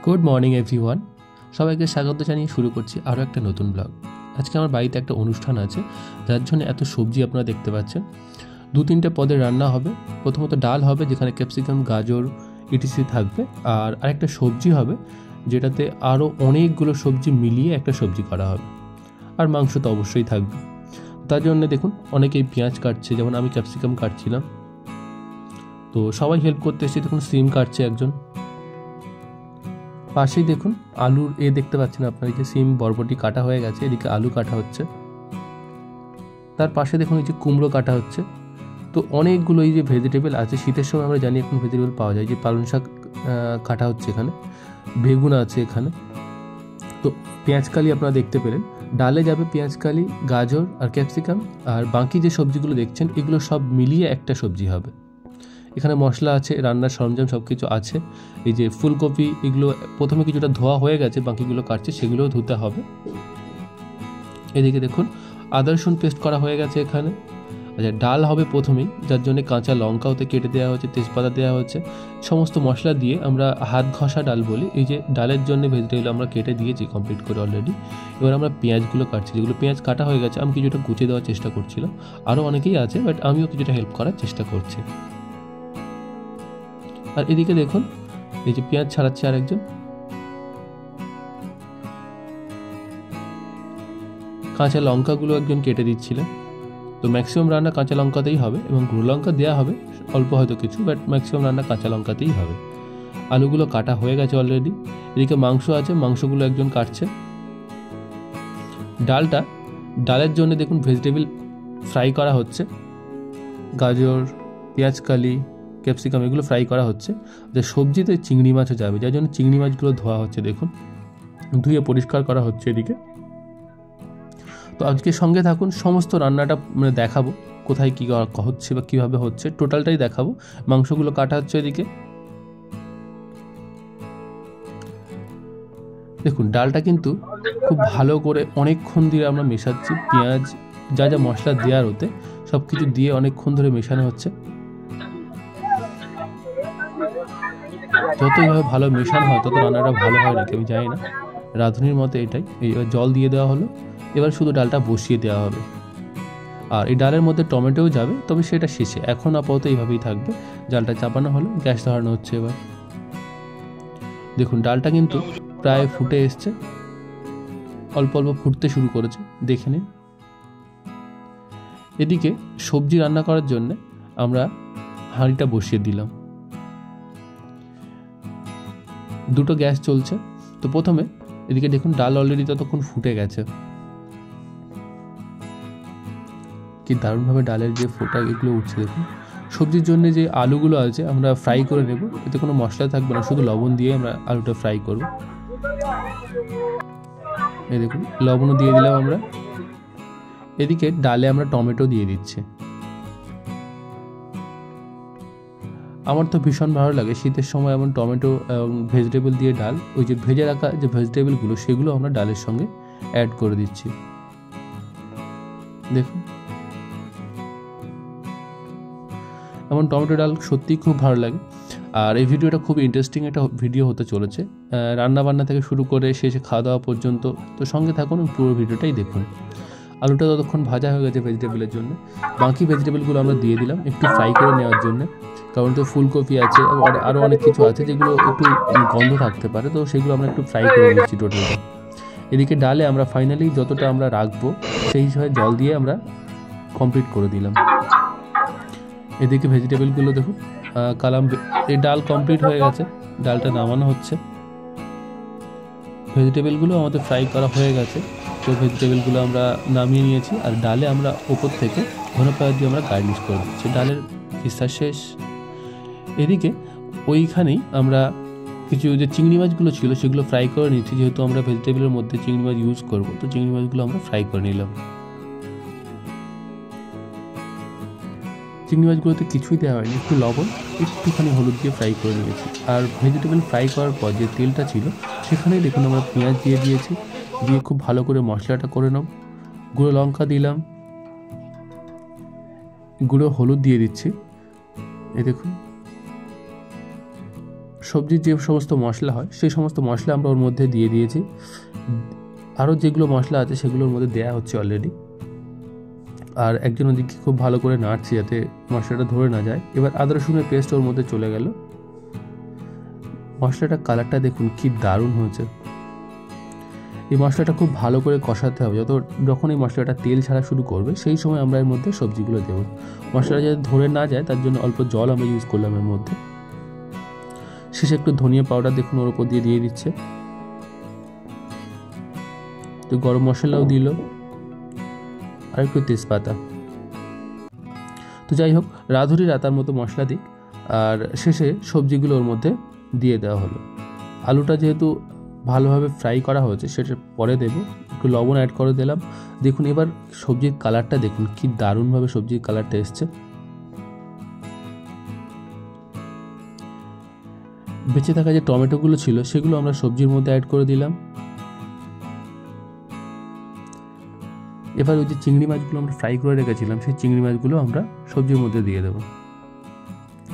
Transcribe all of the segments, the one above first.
Good morning everyone, সবাইকে স্বাগত জানিয়ে শুরু করছি আরও একটা নতুন ব্লগ। আজকে আমার বাড়িতে একটা অনুষ্ঠান আছে, যার জন্য এত সবজি আপনারা দেখতে পাচ্ছেন। 2-3টে পদের রান্না হবে। প্রথমত ডাল হবে, যেখানে ক্যাপসিকাম, গাজর ইটিসি থাকবে, আর আরেকটা সবজি হবে যেটাতে আরও অনেকগুলো সবজি মিলিয়ে একটা সবজি করা হবে, আর মাংস তো অবশ্যই থাকবে। তার জন্য দেখুন অনেকেই পেঁয়াজ কাটছে, যেমন আমি ক্যাপসিকাম কাটছিলাম, তো সবাই হেল্প করতে এসেছে। দেখুন সিম কাটছে একজন, পাশেই দেখুন আলুর দেখতে পাচ্ছেন আপনার, এই যে সিম বরবটি কাটা হয়ে গেছে, এদিকে আলু কাটা হচ্ছে। তার পাশে দেখুন এই যে কুমড়ো কাটা হচ্ছে। তো অনেকগুলো এই যে ভেজিটেবল আছে, শীতের সময় আমরা জানি এখন ভেজিটেবল পাওয়া যায়। যে পালং শাক কাটা হচ্ছে এখানে, বেগুন আছে এখানে। তো পেঁয়াজকালি আপনারা দেখতে পেলেন। ডালে যাবে পেঁয়াজকালি, গাজর আর ক্যাপসিকাম, আর বাকি যে সবজিগুলো দেখছেন এগুলো সব মিলিয়ে একটা সবজি হবে। এখানে মশলা আছে, রান্নার সরঞ্জাম সব কিছু আছে। এই যে ফুলকপি, এগুলো প্রথমে কিছুটা ধোয়া হয়ে গেছে, বাকিগুলো কাটছে, সেগুলোও ধুতে হবে। এদিকে দেখুন আদা রসুন পেস্ট করা হয়ে গেছে এখানে। আচ্ছা, ডাল হবে প্রথমেই, যার জন্য কাঁচা লঙ্কাওতে কেটে দেওয়া হচ্ছে, তেজপাতা দেওয়া হচ্ছে, সমস্ত মশলা দিয়ে আমরা হাত ঘষা ডাল বলি। এই যে ডালের জন্য ভেজিটেবল আমরা কেটে দিয়েছি কমপ্লিট করে অলরেডি। এবার আমরা পেঁয়াজগুলো কাটছি, যেগুলো পেঁয়াজ কাটা হয়ে গেছে আমি কিছুটা গুছিয়ে দেওয়ার চেষ্টা করছিলাম। আরও অনেকেই আছে, বাট আমিও কিছুটা হেল্প করার চেষ্টা করছি। আর এদিকে দেখুন এই যে পেঁয়াজ ছাড়াচ্ছে আরেকজন। কাঁচা লঙ্কাগুলো একজন কেটে দিচ্ছিলেন। তো ম্যাক্সিমাম রান্না কাঁচা লঙ্কাতেই হবে, এবং গুঁড়ো লঙ্কা দেওয়া হবে অল্প হয়তো কিছু, বাট ম্যাক্সিমাম রান্না কাঁচা লঙ্কাতেই হবে। আলুগুলো কাটা হয়ে গেছে অলরেডি। এদিকে মাংস আছে, মাংসগুলো একজন কাটছে। ডালের জন্য দেখুন ভেজিটেবল ফ্রাই করা হচ্ছে, গাজর, পেঁয়াজকালি, ক্যাপসিকাম এগুলো ফ্রাই করা হচ্ছে। যে সবজিতে চিংড়ি মাছও যাবে, যার জন্য চিংড়ি মাছগুলো ধোয়া হচ্ছে, দেখুন ধুয়ে পরিষ্কার করা হচ্ছে এদিকে। তো আজকে সঙ্গে থাকুন, সমস্ত রান্নাটা দেখাবো, কোথায় কী হচ্ছে বা কীভাবে হচ্ছে টোটালটাই দেখাবো। মাংসগুলো কাটা হচ্ছে এদিকে। দেখুন ডালটা কিন্তু খুব ভালো করে অনেকক্ষণ ধরে আমরা মেশাচ্ছি। পেঁয়াজ যা যা মশলা দেওয়ার হতে সব কিছু দিয়ে অনেকক্ষণ ধরে মেশানো হচ্ছে। যত এইভাবে ভালো মেশানো হয় তত রান্নাটা ভালো হয় নাকি আমি জানি না, রাঁধুনির মতে এটাই। এবার জল দিয়ে দেওয়া হলো, এবার শুধু ডালটা বসিয়ে দেওয়া হবে। আর এই ডালের মধ্যে টমেটোও যাবে, তবে সেটা শেষে, এখন আপাতত এইভাবেই থাকবে। ডালটা চাপানো হলো, গ্যাস ধরানো হচ্ছে। এবার দেখুন ডালটা কিন্তু প্রায় ফুটে এসছে, অল্প অল্প ফুটতে শুরু করেছে, দেখে নিন। এদিকে সবজি রান্না করার জন্য আমরা হাঁড়িটা বসিয়ে দিলাম, দুটো গ্যাস চলছে। তো প্রথমে এদিকে দেখুন ডাল অলরেডি ততক্ষণ ফুটে গেছে। কি দারুণভাবে ডালের যে ফোঁটা এগুলো উঠছে দেখুন। সবজির জন্য যে আলুগুলো আছে আমরা ফ্রাই করে নেব, এতে কোনো মশলা থাকবে না, শুধু লবণ দিয়ে আমরা আলুটা ফ্রাই করব। এই দেখুন লবণও দিয়ে দিলাম আমরা। এদিকে ডালে আমরা টমেটো দিয়ে দিচ্ছি। আমার তো ভীষণ ভালো লাগে শীতের সময় এমন টমেটো এবং ভেজিটেবল দিয়ে ডাল। ওই যে ভেজে রাখা যে ভেজিটেবলগুলো সেগুলো আমরা ডালের সঙ্গে অ্যাড করে দিচ্ছি। দেখুন এমন টমেটো ডাল সত্যিই খুব ভালো লাগে। আর এই ভিডিওটা খুব ইন্টারেস্টিং একটা ভিডিও হতে চলেছে, রান্নাবান্না থেকে শুরু করে শেষে খাওয়া দাওয়া পর্যন্ত। তো সঙ্গে থাকুন, পুরো ভিডিওটাই দেখুন। আলুটা ততক্ষণ ভাজা হয়ে গেছে ভেজিটেবলের জন্য, বাকি ভেজিটেবলগুলো আমরা দিয়ে দিলাম একটু ফ্রাই করে নেওয়ার জন্য, কারণ তো ফুলকপি আছে, আরও অনেক কিছু আছে যেগুলো একটু গন্ধ থাকতে পারে, তো সেগুলো আমরা একটু ফ্রাই করে নিচ্ছি টোটালটা। এদিকে ডালে আমরা ফাইনালি যতটা আমরা রাখবো সেই হিসাবে জল দিয়ে আমরা কমপ্লিট করে দিলাম। এদিকে ভেজিটেবলগুলো দেখুন এই ডাল কমপ্লিট হয়ে গেছে, ডালটা নামানো হচ্ছে। ভেজিটেবলগুলো আমাদের ফ্রাই করা হয়ে গেছে, তো ভেজিটেবলগুলো আমরা নামিয়ে নিয়েছি। আর ডালে আমরা ওপর থেকে ধনেপাতা দিয়ে আমরা গার্নিশ করে দিচ্ছি। ডালের কিস্সা শেষ। এদিকে ওইখানেই আমরা কিছু যে চিংড়ি মাছগুলো ছিল সেগুলো ফ্রাই করে নিচ্ছি, যেহেতু আমরা ভেজিটেবলের মধ্যে চিংড়ি মাছ ইউজ করব, তো চিংড়ি মাছগুলো আমরা ফ্রাই করে নিলাম। চিংড়ি মাছগুলোতে কিছুই দেওয়া হয়নি, একটু লবণ একটুখানি হলুদ দিয়ে ফ্রাই করে নিয়েছি। আর ভেজিটেবল ফ্রাই করার পর যে তেলটা ছিল সেখানেই দেখুন আমরা পেঁয়াজ দিয়ে দিয়েছি, দিয়ে খুব ভালো করে মশলাটা করে নেব। গুঁড়ো লঙ্কা দিলাম, গুঁড়ো হলুদ দিয়ে দিচ্ছি। এই দেখুন সবজির যে সমস্ত মশলা হয় সেই সমস্ত মশলা আমরা ওর মধ্যে দিয়ে দিয়েছি। আরও যেগুলো মশলা আছে সেগুলোর মধ্যে দেওয়া হচ্ছে অলরেডি। আর একজন ওদিকে খুব ভালো করে নাড়ছে যাতে মশলাটা ধরে না যায়। এবার আদা রসুনের পেস্ট ওর মধ্যে চলে গেল। মশলাটা কালারটা দেখুন কি দারুণ হয়েছে। এই মশলাটা খুব ভালো করে কষাতে হবে। যখন এই মশলাটা তেল ছাড়া শুরু করবে সেই সময় আমরা এর মধ্যে সবজিগুলো দেবো। মশলাটা যাতে ধরে না যায় তার জন্য অল্প জল আমরা ইউজ করলাম এর মধ্যে। শেষে একটু ধনিয়া পাউডার দেখুন ওর উপর দিয়ে দিচ্ছে। তো গরম মশলাও দিল আর একটু তেজপাতা। তো যাই হোক, রাঁধুনি রাতার মতো মশলা দিক। আর শেষে সবজিগুলো ওর মধ্যে দিয়ে দেওয়া হলো। আলুটা যেহেতু ভালোভাবে ফ্রাই করা হয়েছে সেটা পরে দেবো। একটু লবণ অ্যাড করে দিলাম। দেখুন এবার সবজির কালারটা দেখুন কি দারুণভাবে সবজির কালারটা এসছে। বেঁচে থাকা যে টমেটোগুলো ছিল সেগুলো আমরা সবজির মধ্যে অ্যাড করে দিলাম। এবার ওই যে চিংড়ি মাছগুলো আমরা ফ্রাই করে রেখেছিলাম সেই চিংড়ি মাছগুলো আমরা সবজির মধ্যে দিয়ে দেবো।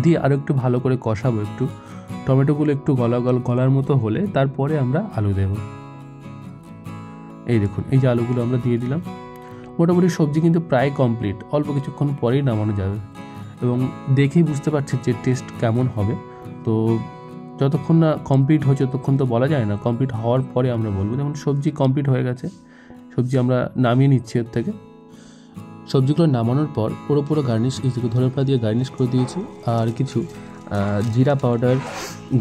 দিয়ে আরও একটু ভালো করে কষাবো। একটু টমেটোগুলো একটু গলার মতো হলে তারপরে আমরা আলু দেব। এই দেখুন এই যে আলুগুলো আমরা দিয়ে দিলাম। মোটামুটি সবজি কিন্তু প্রায় কমপ্লিট, অল্প কিছুক্ষণ পরেই নামানো যাবে এবং দেখেই বুঝতে পারছি যে টেস্ট কেমন হবে। তো যতক্ষণ না কমপ্লিট হচ্ছে ততক্ষণ তো বলা যায় না, কমপ্লিট হওয়ার পরে আমরা বলবো। যেমন সবজি কমপ্লিট হয়ে গেছে, সবজি আমরা নামিয়ে নিচ্ছি এর থেকে। সবজিগুলো নামানোর পর পুরো গার্নিশ ধনেপাতা দিয়ে গার্নিশ করে দিয়েছি। আর কিছু জিরা পাউডার,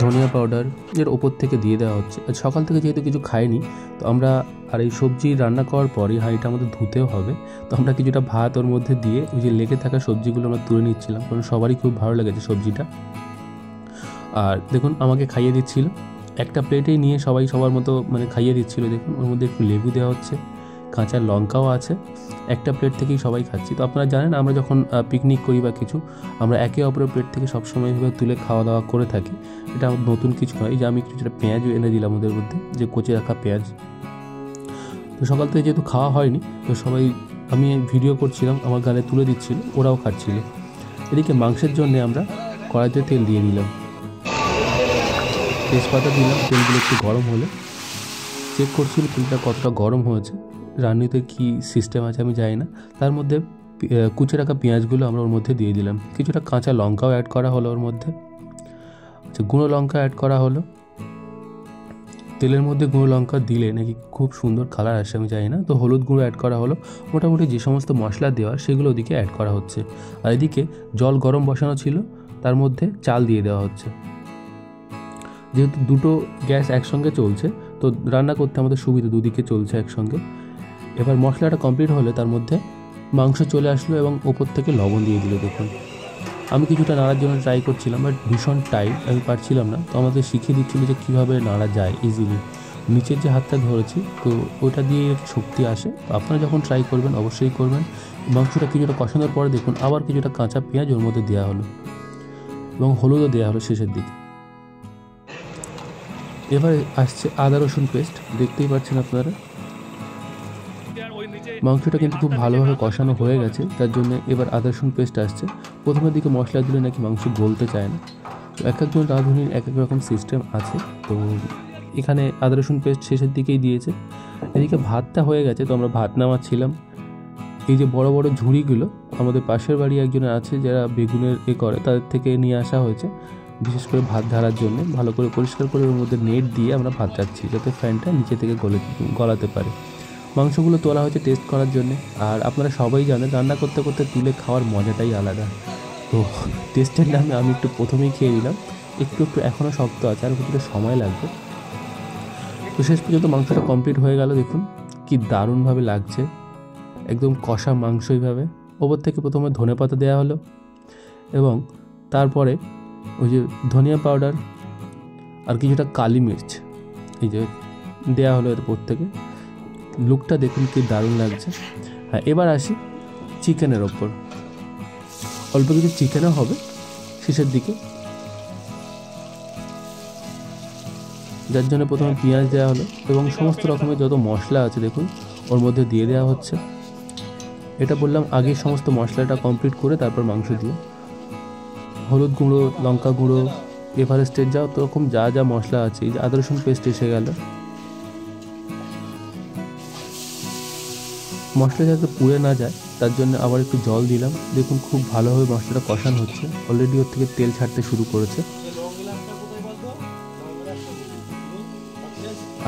ধনিয়া পাউডার এর ওপর থেকে দিয়ে দেওয়া হচ্ছে। সকাল থেকে যেহেতু কিছু খাইনি তো আমরা, আর এই সবজি রান্না করার পরই হাঁড়িটা আমাদের ধুতেও হবে, তো আমরা কিছুটা ভাত ওর মধ্যে দিয়ে ওই যে লেগে থাকা সবজিগুলো আমরা তুলে নিচ্ছিলাম, কারণ সবারই খুব ভালো লেগেছে সবজিটা। আর দেখুন আমাকে খাইয়ে দিচ্ছিল, একটা প্লেটেই নিয়ে সবাই সবার মতো মানে খাইয়ে দিচ্ছিল। দেখুন ওর মধ্যে একটু লেবু দেওয়া হচ্ছে, কাঁচা লঙ্কাও আছে। একটা প্লেট থেকেই সবাই খাচ্ছি। তো আপনারা জানেন আমরা যখন পিকনিক করি বা কিছু, আমরা একে অপরের প্লেট থেকে সবসময় এভাবে তুলে খাওয়া দাওয়া করে থাকি। এটা নতুন কিছু নয়। যে আমি কিছুটা পেঁয়াজও এনে দিলাম ওদের মধ্যে, যে কচি রাখা পেঁয়াজ। তো সকাল থেকে যেহেতু খাওয়া হয়নি তো সবাই, আমি ভিডিও করছিলাম, আমার গালে তুলে দিচ্ছিল, ওরাও খাচ্ছিল। এদিকে মাংসের জন্য আমরা কড়াইতে তেল দিয়ে দিলাম, তেজপাতা দিলাম। তেলগুলো একটু গরম হলে চেক করছিল তেলটা কতটা গরম হয়েছে। রান্নাতে কি সিস্টেম আছে আমি জানি না। তার মধ্যে কুচে রাখা পেঁয়াজগুলো আমরা ওর মধ্যে দিয়ে দিলাম। কিছুটা কাঁচা লঙ্কাও অ্যাড করা হলো ওর মধ্যে। আচ্ছা, গুঁড়ো লঙ্কা অ্যাড করা হলো। তেলের মধ্যে গুঁড়ো লঙ্কা দিলে নাকি খুব সুন্দর কালার আসে আমি জানি না। তো হলুদ গুঁড়ো অ্যাড করা হলো। মোটামুটি যে সমস্ত মশলা দেওয়ার সেগুলো ওদিকে অ্যাড করা হচ্ছে। আর এদিকে জল গরম বসানো ছিল, তার মধ্যে চাল দিয়ে দেওয়া হচ্ছে। যেহেতু দুটো গ্যাস একসঙ্গে চলছে তো রান্না করতে আমাদের সুবিধা, দুদিকে চলছে একসঙ্গে। এবার মশলাটা কমপ্লিট হলে তার মধ্যে মাংস চলে আসলো এবং ওপর থেকে লবণ দিয়ে দিল। দেখুন আমি কিছুটা নাড়ার জন্য ট্রাই করছিলাম, বাট ভীষণ টাইট, আমি পারছিলাম না। তো আমাদের শিখিয়ে দিচ্ছিলো যে কীভাবে নাড়া যায় ইজিলি। নিচের যে হাতটা ধরেছি তো ওটা দিয়ে শক্তি আসে। তো আপনারা যখন ট্রাই করবেন অবশ্যই করবেন। মাংসটা কিছুটা কষানোর পরে দেখুন আবার কিছুটা কাঁচা পেঁয়াজ ওর মধ্যে দেওয়া হলো এবং হলুদও দেওয়া হলো শেষের দিকে। এবার আসছে আদা রসুন পেস্ট, দেখতেই পাচ্ছেন আপনারা। মাংসটা কিন্তু খুব ভালোভাবে কষানো হয়ে গেছে, তার জন্য এবার আদা রসুন পেস্ট আসছে। প্রথমের দিকে মশলা দিলে নাকি মাংস গলতে চায় না। তো এক একজন রাঁধুনির এক এক রকম সিস্টেম আছে। তো এখানে আদা রসুন পেস্ট শেষের দিকেই দিয়েছে। এদিকে ভাতটা হয়ে গেছে, তো আমরা ভাত নামাচ্ছিলাম। এই যে বড় বড় ঝুড়িগুলো আমাদের পাশের বাড়ি একজনের আছে যারা বেগুনের করে, তাদের থেকে নিয়ে আসা হয়েছে বিশেষ করে ভাত ঢালার জন্য। ভালো করে পরিষ্কার করে ওর মধ্যে নেট দিয়ে আমরা ভাত চাচ্ছি যাতে ফ্যানটা নিচে থেকে গলাতে পারে। মাংসগুলো তোলা হয়েছে টেস্ট করার জন্যে। আর আপনারা সবাই জানেন রান্না করতে করতে তুলে খাওয়ার মজাটাই আলাদা। তো টেস্টের নামে আমি একটু প্রথমেই খেয়ে নিলাম। একটু এখনও শক্ত আছে, আর কিছুটা সময় লাগবে। তো শেষ পর্যন্ত মাংসটা কমপ্লিট হয়ে গেল। দেখুন কি দারুণভাবে লাগছে, একদম কষা মাংস। এইভাবে ওপর থেকে প্রথমে ধনেপাতা দেওয়া হলো এবং তারপরে ওই যে ধনিয়া পাউডার আর কিছুটা কালি মির্চ এই যে দেওয়া হলো এর উপর থেকে। লুকটা দেখুন কি দারুণ লাগছে। হ্যাঁ, এবার আসি চিকেনের ওপর। অল্প কিছু চিকেনও হবে শেষের দিকে, যার জন্য প্রথমে পেঁয়াজ দেওয়া হলো এবং সমস্ত রকমের যত মশলা আছে দেখুন ওর মধ্যে দিয়ে দেওয়া হচ্ছে। এটা বললাম আগে সমস্ত মশলাটা কমপ্লিট করে তারপর মাংস দিয়ে হলুদ গুঁড়ো, লঙ্কা গুঁড়ো, এভারেস্টের যা রকম যা যা মশলা আছে, এই যে আদা রসুন পেস্ট এসে গেল। মশলা যাতে পুড়ে না যায় তার জন্য আবার একটু জল দিলাম। দেখুন খুব ভালোভাবে মশলাটা কষানো হচ্ছে, অলরেডি ওর থেকে তেল ছাড়তে শুরু করেছে।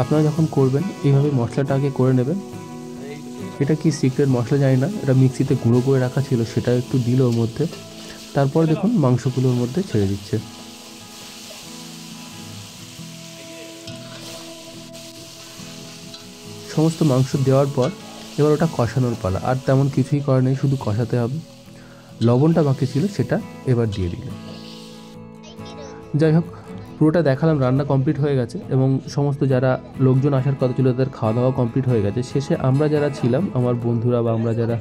আপনারা যখন করবেন এইভাবে মশলাটা আগে করে নেবেন। এটা কি সিক্রেট মশলা জানি না, এটা মিক্সিতে গুঁড়ো করে রাখা ছিল, সেটা একটু দিল ওর মধ্যে। তারপর দেখুন মাংসগুলো ওর মধ্যে ছেড়ে দিচ্ছে। সমস্ত মাংস দেওয়ার পর এবার ওটা কষানোর পালা, আর তেমন কিছুই করার নেই, শুধু কষাতে হবে। লবণটা বাকি ছিল সেটা এবার দিয়ে দিল। যাই হোক, পুরোটা দেখালাম, রান্না কমপ্লিট হয়ে গেছে এবং সমস্ত যারা লোকজন আসার কথা ছিল তাদের খাওয়া দাওয়া কমপ্লিট হয়ে গেছে। শেষে আমরা যারা ছিলাম, আমার বন্ধুরা বা আমরা যারা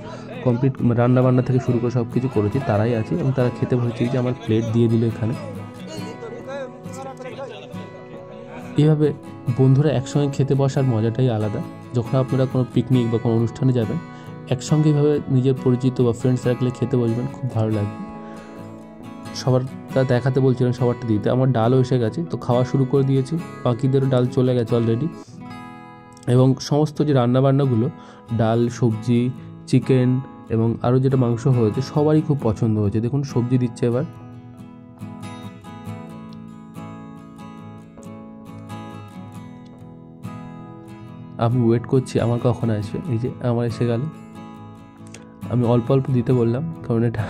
কমপ্লিট রান্না বান্না থেকে শুরু করে সব কিছু করেছি তারাই আছি, এবং তারা খেতে বসেছি। যে আমার প্লেট দিয়ে দিল এখানে। এইভাবে বন্ধুরা একসঙ্গে খেতে বসার মজাটাই আলাদা। যখন আপনারা কোনো পিকনিক বা কোনো অনুষ্ঠানে যাবেন, একসঙ্গে এইভাবে নিজের পরিচিত বা ফ্রেন্ড সার্কেলে খেতে বসবেন, খুব ভালো লাগবে। সবারটা দেখাতে বলছিলাম, সবারটা দিতে। আমার ডালও এসে গেছে, তো খাওয়া শুরু করে দিয়েছি। বাকিদেরও ডাল চলে গেছে অলরেডি। এবং সমস্ত যে রান্নাবান্নাগুলো, ডাল, সবজি, চিকেন এবং আরও যেটা মাংস হয়েছে, সবারই খুব পছন্দ হয়েছে। দেখুন সবজি দিচ্ছে এবার। আমি ওয়েট করছি আমার কখন আসবে। এই যে আমার এসে গেল। আমি অল্প অল্প দিতে বললাম, কারণ এটা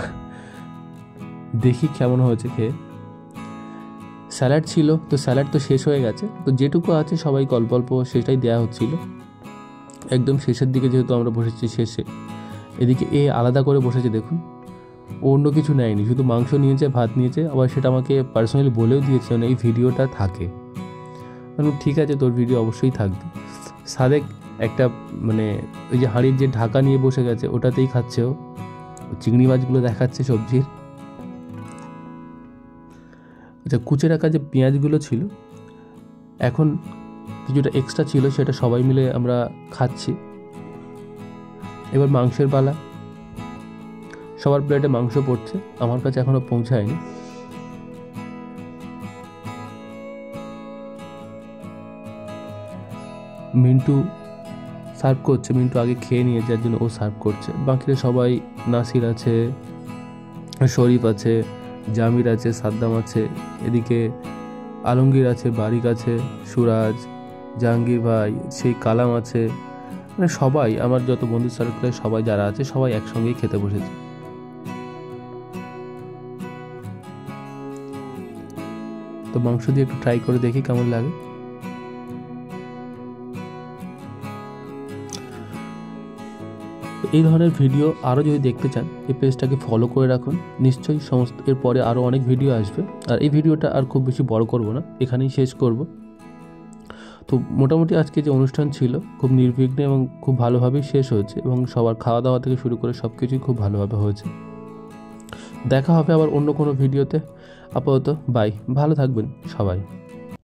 দেখি কেমন হয়েছে খেয়ে। স্যালাড ছিল, তো স্যালাড তো শেষ হয়ে গেছে, তো যেটুকু আছে সবাইকে অল্প অল্প সেটাই দেওয়া হচ্ছিল। একদম শেষের দিকে যেহেতু আমরা বসেছি শেষে, এদিকে এ আলাদা করে বসেছে। দেখুন অন্য কিছু নেয়নি, শুধু মাংস নিয়েছে, ভাত নিয়েছে। আবার সেটা আমাকে পার্সোনালি বলেও দিয়েছে, মানে এই ভিডিওটা থাকে। ঠিক আছে, তোর ভিডিও অবশ্যই থাকবে। সাদেক একটা মানে ওই যে হাঁড়ির যে ঢাকা নিয়ে বসে গেছে, ওটাতেই খাচ্ছে ও। চিংড়ি মাছগুলো দেখাচ্ছে সবজির। আচ্ছা, কুচে রাখা যে পেঁয়াজগুলো ছিল, এখন কিছুটা এক্সট্রা ছিল, সেটা সবাই মিলে আমরা খাচ্ছি। এবার মাংসের পালা। সবার প্লেটে মাংস পড়ছে, আমার কাছে এখনো পৌঁছায়নি। মিন্টু সার্ভ করছে, মিন্টু আগে খেয়ে নিয়ে যার জন্য ও সার্ভ করছে। বাকিরা সবাই, নাসির আছে, শরীফ আছে, জামির আছে, সাদ্দাম আছে, এদিকে আলমগীর আছে, বারিক আছে, সুরাজ, জাহাঙ্গীর ভাই, সেই কালাম আছে, মানে সবাই আমার যত বন্ধু সার্কেলের সবাই যারা আছে সবাই একসঙ্গেই খেতে বসেছে। তো মাংস দিয়ে একটু ট্রাই করে দেখি কেমন লাগে। এই ধরনের ভিডিও আরও যদি দেখতে চান, এই পেজটাকে ফলো করে রাখুন নিশ্চয়ই। সমস্ত এরপরে আরও অনেক ভিডিও আসবে। আর এই ভিডিওটা আর খুব বেশি বড় করব না, এখানেই শেষ করব। তো মোটামুটি আজকে যে অনুষ্ঠান ছিল খুব নির্বিঘ্নে এবং খুব ভালোভাবেই শেষ হয়েছে, এবং সবার খাওয়া দাওয়া থেকে শুরু করে সব কিছুই খুব ভালোভাবে হয়েছে। দেখা হবে আবার অন্য কোনো ভিডিওতে। আপাতত বাই, ভালো থাকবেন সবাই।